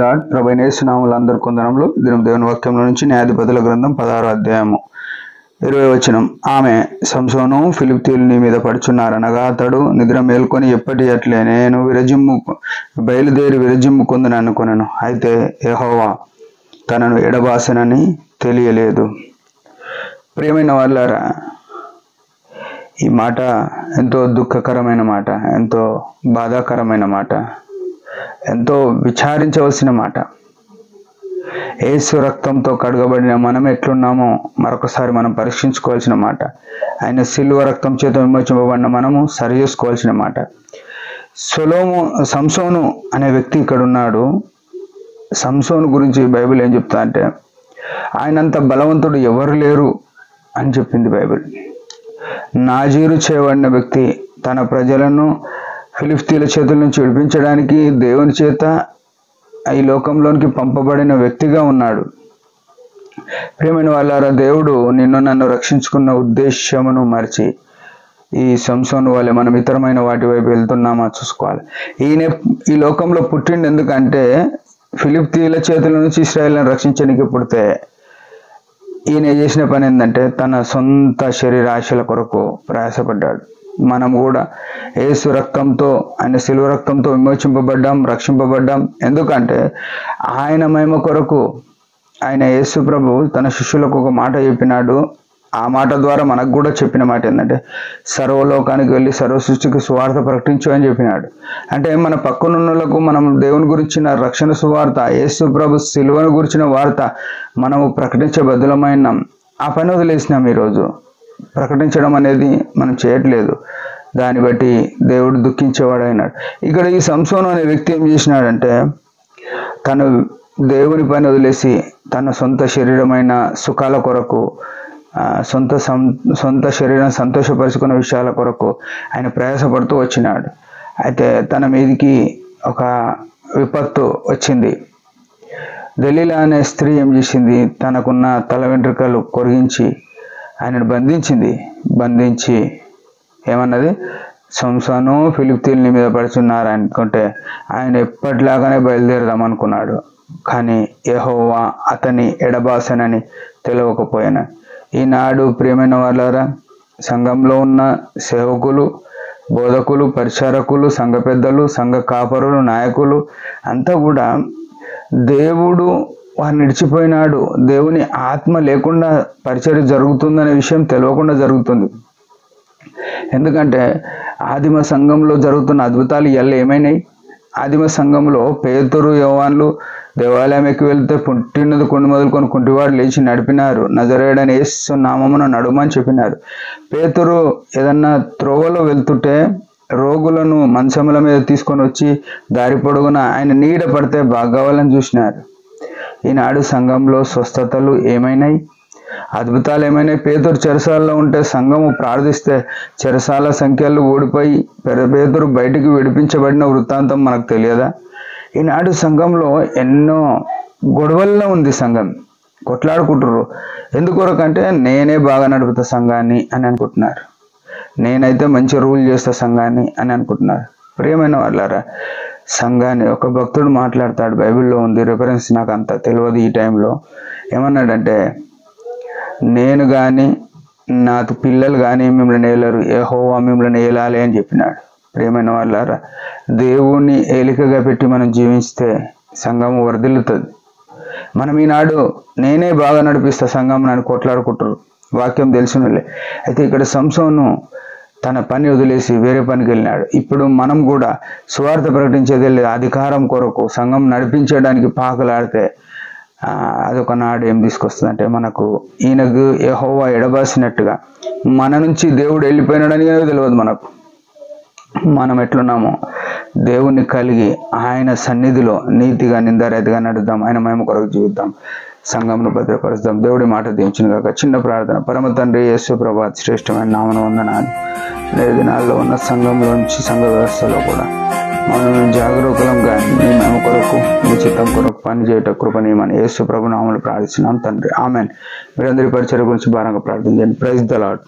Lord. ప్రభువైన యేసు నామములో అందరి కొందనములు. దినం దేవుని వాక్యంలో నుంచి న్యాయాధిపతుల గ్రంథం 16వ అధ్యాయము 20వ వచనం. ఆమె సంసోను ఫిలిష్తీయులు నీ మీద పడుచున్నారనగా అతడు నిద్ర మేల్కొని ఎప్పటి అట్లే నేను బయలుదేరి విరజిమ్ముకుందని అనుకొనెను. అయితే యెహోవా తనను ఎడబాసెనని తెలియలేదు. ప్రియమైన వాళ్ళారా, ఈ మాట ఎంతో దుఃఖకరమైన మాట, ఎంతో బాధాకరమైన మాట, ఎంతో విచారించవలసిన మాట. యేసు రక్తంతో కడగబడిన మనం ఎట్లున్నామో మరొకసారి మనం పరీక్షించుకోవాల్సిన మాట. ఆయన సిలువ రక్తం చేత విమోచింపబడిన మనము సరి చేసుకోవాల్సిన మాట. సంసోను అనే వ్యక్తి ఇక్కడ ఉన్నాడు. సంసోను గురించి బైబిల్ ఏం చెప్తా అంటే, ఆయనంత బలవంతుడు ఎవరు లేరు అని చెప్పింది బైబిల్. నాజీరు చేయబడిన వ్యక్తి, తన ప్రజలను ఫిలిష్తీయుల చేతుల నుంచి విడిపించడానికి దేవుని చేత ఈ లోకంలోనికి పంపబడిన వ్యక్తిగా ఉన్నాడు. ప్రియమైన వాళ్ళారా, దేవుడు నిన్ను నన్ను రక్షించుకున్న ఉద్దేశమును మరిచి ఈ సంసోను వల్లే మనం ఇతరమైన వాటి వైపు వెళ్తున్నామా చూసుకోవాలి. ఈయన ఈ లోకంలో పుట్టిండు ఎందుకంటే ఫిలిష్తీయుల చేతుల నుంచి ఇశ్రాయేలును రక్షించడానికి పుడితే ఈయన చేసిన పని ఏంటంటే తన సొంత శరీర ఆశల కొరకు ప్రయాసపడ్డాడు. మనం కూడా యేసు రక్తంతో, ఆయన సిలువ రక్తంతో విమోచింపబడ్డాం, రక్షింపబడ్డాం. ఎందుకంటే ఆయన మహిమ కొరకు ఆయన యేసు ప్రభు తన శిష్యులకు ఒక మాట చెప్పినాడు. ఆ మాట ద్వారా మనకు కూడా చెప్పిన మాట ఏంటంటే, సర్వలోకానికి వెళ్ళి సర్వ సృష్టికి సువార్త ప్రకటించు అని చెప్పినాడు. అంటే మన పక్కనున్నలకు మనం దేవుని గురించిన రక్షణ సువార్త, యేసు ప్రభు సిలువను గురించిన వార్త మనము ప్రకటించబద్దులమైనాం. ఆ పని వదిలేసినాం. ఈరోజు ప్రకటించడం అనేది మనం చేయట్లేదు. దాన్ని బట్టి దేవుడు దుఃఖించేవాడు అయినాడు. ఇక్కడ ఈ సంసోను అనే వ్యక్తి ఏం చేసినాడంటే, తను దేవుని పని వదిలేసి తన సొంత శరీరమైన సుఖాల కొరకు, సొంత శరీరం సంతోషపరుచుకున్న విషయాల కొరకు ఆయన ప్రయాసపడుతూ వచ్చినాడు. అయితే తన మీదికి ఒక విపత్తు వచ్చింది. దలీలా అనే స్త్రీ ఏం చేసింది, తనకున్న తల వెంట్రుకలు కొరిగించి ఆయనను బంధించి ఏమన్నది, సంసోను ఫిలిష్తీయుల మీద పడుచున్నారు అనుకుంటే ఆయన ఎప్పటిలాగానే బయలుదేరదాం అనుకున్నాడు. కానీ యెహోవా అతని ఎడబాసెనని తెలియకపోయాను. ఈనాడు ప్రియమైన వాళ్ళారా, సంఘంలో ఉన్న సేవకులు, బోధకులు, పరిచారకులు, సంఘ పెద్దలు, సంఘ కాపరులు, నాయకులు అంతా కూడా దేవుడు వారిని విడిచిపోయినాడు, దేవుని ఆత్మ లేకుండా పరిచర్య జరుగుతుందనే విషయం తెలియకుండా జరుగుతుంది. ఎందుకంటే ఆదిమ సంఘంలో జరుగుతున్న అద్భుతాలు ఇవాళ ఏమైనాయి? ఆదిమ సంఘంలో పేతురు, యోహాన్లు దేవాలయం ఎక్కి వెళ్తే పుట్టినది కొండ మొదలుకొని కుంటివాడు లేచి నడిపినారు. నజరేయుడైన యేసు నామమున నడుమని చెప్పినారు. పేతురు ఏదన్నా త్రోవలో వెళ్తుంటే రోగులను మంచముల మీద తీసుకొని వచ్చి దారి పొడుగున ఆయన నీడ పడితే బాగావాలని చూసినారు. ఈనాడు సంఘంలో స్వస్థతలు ఏమైనాయి? అద్భుతాలు ఏమైనాయి? పేతురు చెరసాలలో ఉంటే సంఘము ప్రార్థిస్తే చెరసాల సంఖ్యలు ఊడిపోయి పేతురు బయటికి విడిపించబడిన వృత్తాంతం మనకు తెలియదా? ఈనాడు సంఘంలో ఎన్నో గొడవల్లో ఉంది. సంఘం కొట్లాడుకుంటున్నారు. ఎందుకొరకంటే నేనే బాగా నడుపుతా సంఘాన్ని అని అనుకుంటున్నారు, నేనైతే మంచి రూల్ చేస్తా సంఘాన్ని అని అనుకుంటున్నారు. ప్రియమైన వాళ్ళారా, సంఘాన్ని ఒక భక్తుడు మాట్లాడతాడు, బైబిల్లో ఉంది, రిఫరెన్స్ నాకు అంత తెలియదు ఈ టైంలో. ఏమన్నాడంటే, నేను కానీ నా పిల్లలు కానీ మిమ్మల్ని ఏలరు, యెహోవా మిమ్మల్ని ఏలాలి అని చెప్పినాడు. ప్రియమైన వాళ్ళారా, దేవుణ్ణి ఏలికగా పెట్టి మనం జీవిస్తే సంఘం వర్ధిల్లుతుంది. మనం ఈనాడు నేనే బాగా నడిపిస్తా సంఘం అని కొట్లాడుకుంటారు, వాక్యం తెలిసినలే. అయితే ఇక్కడ సంసోను తన పని వదిలేసి వేరే పనికి వెళ్ళినాడు. ఇప్పుడు మనం కూడా సువార్త ప్రకటించేది లేదు, అధికారం కొరకు సంఘం నడిపించడానికి పాకులాడితే అదొక నాడు ఏం తీసుకొస్తుంది అంటే, మనకు ఈయనకు యెహోవా ఎడబాసినట్టుగా మన నుంచి దేవుడు వెళ్ళిపోయినాడని తెలియదు మనకు. మనం ఎట్లున్నామో దేవుణ్ణి కలిగి ఆయన సన్నిధిలో నీతిగా నిందారైతగా నడుద్దాం, ఆయన మహిమ కొరకు జీవిద్దాం, సంఘంను భద్రపరుస్తాం. దేవుడి మాట దీవించును గాక. చిన్న ప్రార్థన. పరమ తండ్రి యేసు ప్రభు శ్రేష్టమైన నామన వందనాలు. నేటి దినాల్లో ఉన్న సంఘంలోంచి సంఘ వ్యవస్థలో కూడా మనం జాగరూకులంగా నీ మహిమ కొరకు, నీ చిత్తం కొరకు పని చేయట కృపణీయమని యేసు ప్రభు నామములో ప్రార్థిస్తున్నాం తండ్రి. ఆమెన్. మీరందరి పరిచర్య గురించి భారంగా ప్రార్థించండి. Praise the lord.